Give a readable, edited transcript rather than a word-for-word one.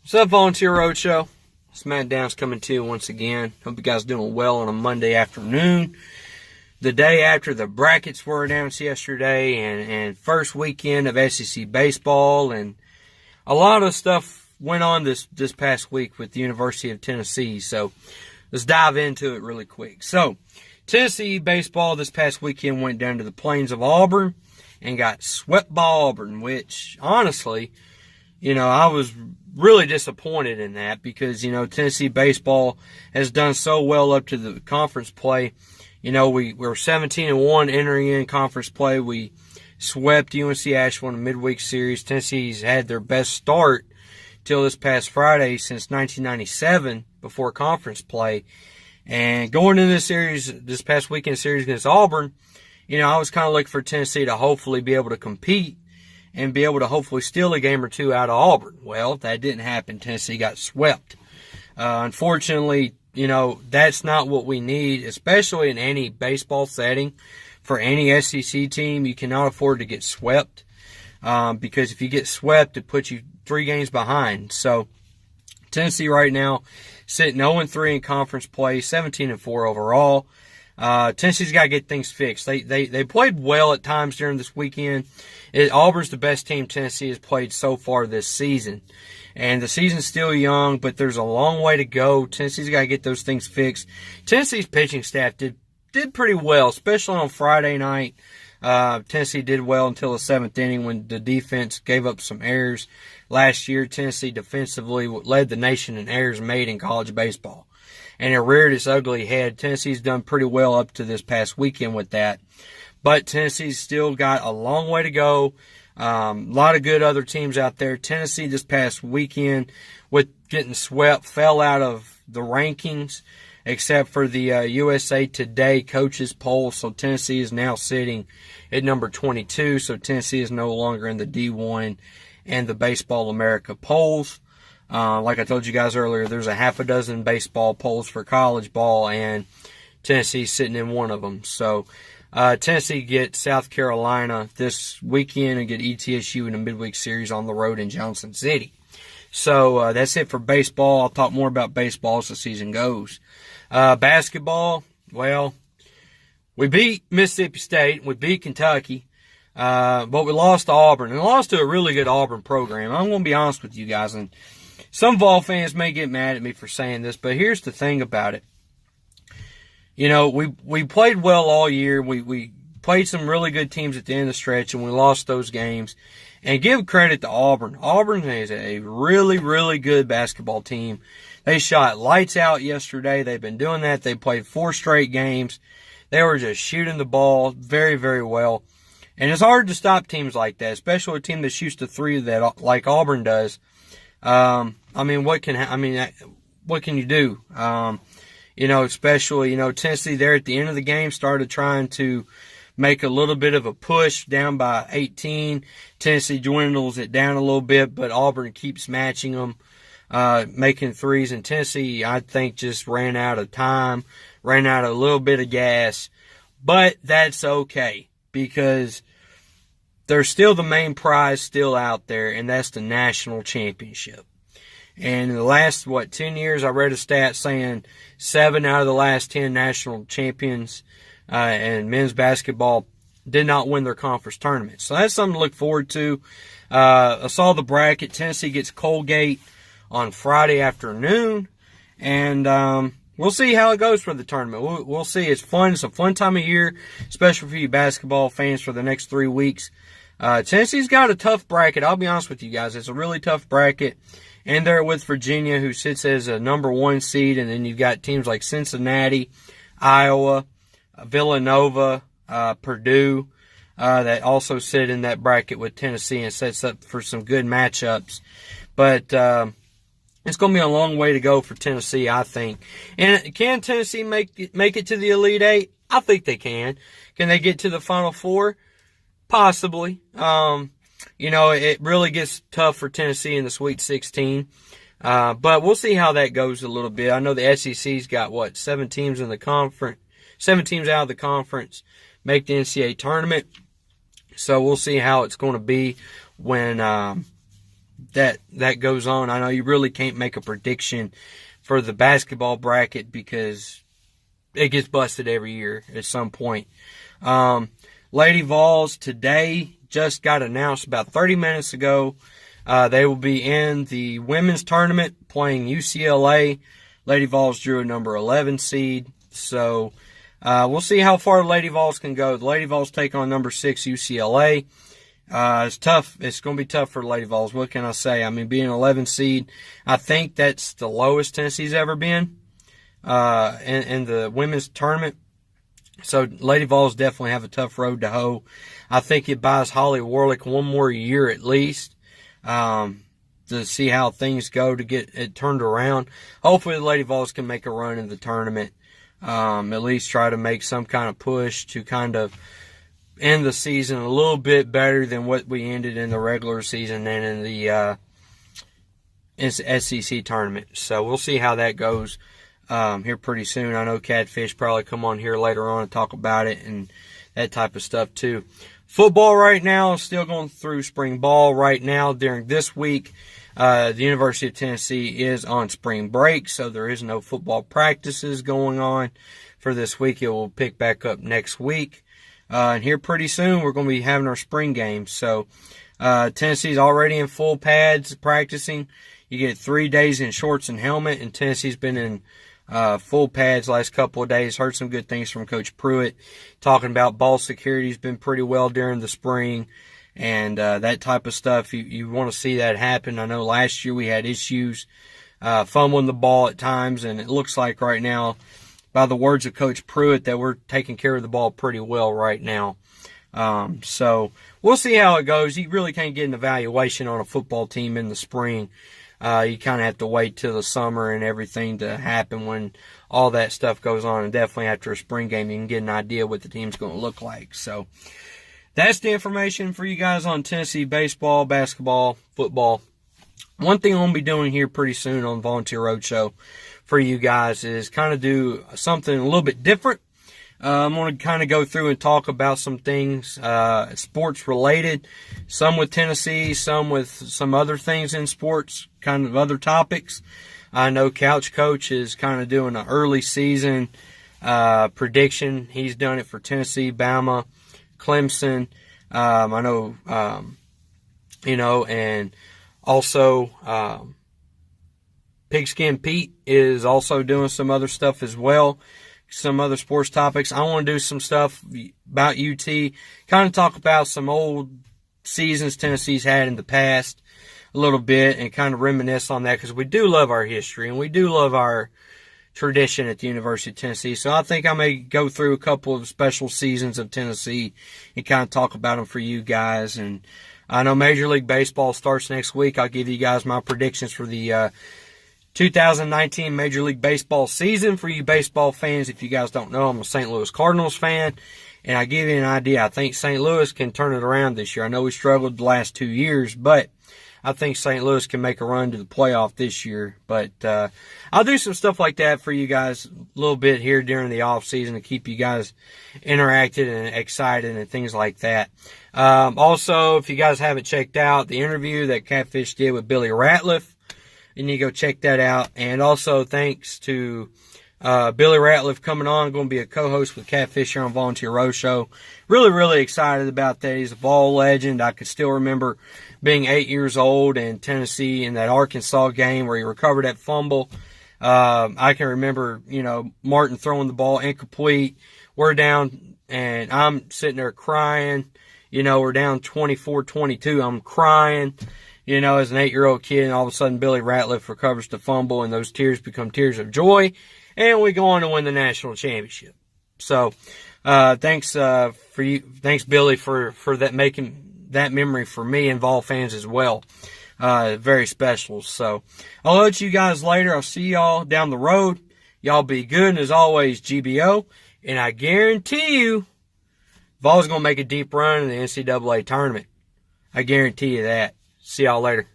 What's up, Volunteer Roadshow? SmackDown's coming to you once again. Hope you guys are doing well on a Monday afternoon. The day after the brackets were announced yesterday and first weekend of SEC baseball, and a lot of stuff went on this past week with the University of Tennessee. So let's dive into it really quick. So Tennessee baseball this past weekend went down to the plains of Auburn and got swept by Auburn, which honestly, I was really disappointed in that because, Tennessee baseball has done so well up to the conference play. We were 17-1 entering in conference play. We swept UNC Asheville in the midweek series. Tennessee's had their best start till this past Friday since 1997 before conference play. And going into this past weekend series against Auburn, I was kind of looking for Tennessee to hopefully be able to compete and be able to hopefully steal a game or two out of Auburn. Well, that didn't happen. Tennessee got swept. Unfortunately, that's not what we need, especially in any baseball setting. For any SEC team, you cannot afford to get swept because if you get swept, it puts you 3 games behind. So Tennessee right now sitting 0-3 in conference play, 17-4 overall. Tennessee's got to get things fixed. They played well at times during this weekend. Auburn's the best team Tennessee has played so far this season. And the season's still young, but there's a long way to go. Tennessee's got to get those things fixed. Tennessee's pitching staff did pretty well, especially on Friday night. Tennessee did well until the 7th inning when the defense gave up some errors. Last year, Tennessee defensively led the nation in errors made in college baseball. And it reared its ugly head. Tennessee's done pretty well up to this past weekend with that. But Tennessee's still got a long way to go. A lot of good other teams out there. Tennessee this past weekend, with getting swept, fell out of the rankings except for the USA Today coaches poll. So Tennessee is now sitting at number 22. So Tennessee is no longer in the D1 and the Baseball America polls. Like I told you guys earlier, there's a half a dozen baseball polls for college ball, and Tennessee's sitting in one of them. So Tennessee gets South Carolina this weekend and get ETSU in a midweek series on the road in Johnson City. So that's it for baseball. I'll talk more about baseball as the season goes. Basketball, well, we beat Mississippi State. We beat Kentucky. But we lost to Auburn, and lost to a really good Auburn program. I'm going to be honest with you guys, and some Vol fans may get mad at me for saying this, but here's the thing about it. We played well all year. We played some really good teams at the end of the stretch, and we lost those games. And give credit to Auburn. Auburn is a really, really good basketball team. They shot lights out yesterday. They've been doing that. They played 4 straight games. They were just shooting the ball very, very well. And it's hard to stop teams like that, especially a team that shoots the 3 that like Auburn does. What can you do? Especially, Tennessee there at the end of the game started trying to make a little bit of a push down by 18. Tennessee dwindles it down a little bit, but Auburn keeps matching them, making threes. And Tennessee, I think, just ran out of time, ran out of a little bit of gas. But that's okay because there's still the main prize still out there, and that's the national championship. And in the last, 10 years, I read a stat saying 7 out of the last 10 national champions and men's basketball did not win their conference tournament. So that's something to look forward to. I saw the bracket. Tennessee gets Colgate on Friday afternoon, and we'll see how it goes for the tournament. We'll see. It's fun. It's a fun time of year, especially for you basketball fans for the next 3 weeks. Tennessee's got a tough bracket. I'll be honest with you guys. It's a really tough bracket. And they're with Virginia, who sits as a number 1 seed. And then you've got teams like Cincinnati, Iowa, Villanova, Purdue, that also sit in that bracket with Tennessee and sets up for some good matchups. But it's going to be a long way to go for Tennessee, I think. And can Tennessee make it to the Elite Eight? I think they can. Can they get to the Final Four? Possibly. It really gets tough for Tennessee in the Sweet 16. But we'll see how that goes a little bit. I know the SEC's got, 7 teams in the conference, 7 teams out of the conference make the NCAA tournament. So we'll see how it's going to be when that goes on. I know you really can't make a prediction for the basketball bracket because it gets busted every year at some point. Lady Vols today just got announced about 30 minutes ago. They will be in the women's tournament playing UCLA. Lady Vols drew a number 11 seed. So we'll see how far Lady Vols can go. The Lady Vols take on number 6 UCLA. It's tough. It's going to be tough for the Lady Vols. What can I say? I mean, being an 11 seed, I think that's the lowest Tennessee's ever been in the women's tournament. So Lady Vols definitely have a tough road to hoe. I think it buys Holly Warlick one more year at least. To see how things go to get it turned around. Hopefully the Lady Vols can make a run in the tournament. At least try to make some kind of push to kind of end the season a little bit better than what we ended in the regular season and in the SEC tournament. So we'll see how that goes here pretty soon. I know Catfish probably come on here later on and talk about it and that type of stuff too. Football right now is still going through spring ball right now. During this week, the University of Tennessee is on spring break, so there is no football practices going on for this week. It will pick back up next week. And here pretty soon, we're going to be having our spring games. So Tennessee's already in full pads practicing. You get 3 days in shorts and helmet, and Tennessee's been in full pads last couple of days. Heard some good things from Coach Pruitt talking about ball security's been pretty well during the spring and that type of stuff. You want to see that happen. I know last year we had issues fumbling the ball at times, and it looks like right now, by the words of Coach Pruitt, that we're taking care of the ball pretty well right now. So we'll see how it goes. You really can't get an evaluation on a football team in the spring. You kind of have to wait till the summer and everything to happen when all that stuff goes on. And definitely after a spring game, you can get an idea what the team's going to look like. So that's the information for you guys on Tennessee baseball, basketball, football. One thing I'm going to be doing here pretty soon on Volunteer Roadshow for you guys is kind of do something a little bit different. I'm going to kind of go through and talk about some things sports related, some with Tennessee, some with some other things in sports, kind of other topics. I know Couch Coach is kind of doing an early season prediction. He's done it for Tennessee, Bama, Clemson. I know, and also Pigskin Pete is also doing some other stuff as well. Some other sports topics. I want to do some stuff about UT, kind of talk about some old seasons Tennessee's had in the past a little bit and kind of reminisce on that because we do love our history and we do love our tradition at the University of Tennessee. So I think I may go through a couple of special seasons of Tennessee and kind of talk about them for you guys. And I know Major League Baseball starts next week. I'll give you guys my predictions for the 2019 Major League Baseball season. For you baseball fans, if you guys don't know, I'm a St. Louis Cardinals fan, and I give you an idea. I think St. Louis can turn it around this year. I know we struggled the last 2 years, but I think St. Louis can make a run to the playoff this year. But I'll do some stuff like that for you guys a little bit here during the off season to keep you guys interacted and excited and things like that. Also, if you guys haven't checked out the interview that Catfish did with Billy Ratliff, you need to go check that out. And also, thanks to Billy Ratliff coming on, going to be a co-host with Catfish here on Volunteer Roadshow. Really, really excited about that. He's a ball legend. I can still remember being 8 years old in Tennessee in that Arkansas game where he recovered that fumble. I can remember, Martin throwing the ball incomplete. We're down, and I'm sitting there crying. We're down 24-22. I'm crying. As an 8-year-old kid, and all of a sudden Billy Ratliff recovers the fumble, and those tears become tears of joy, and we go on to win the national championship. So, thanks Billy for that, making that memory for me and Vol fans as well. Very special. So, I'll let you guys later. I'll see y'all down the road. Y'all be good, and as always, GBO, and I guarantee you, Vol's gonna make a deep run in the NCAA tournament. I guarantee you that. See y'all later.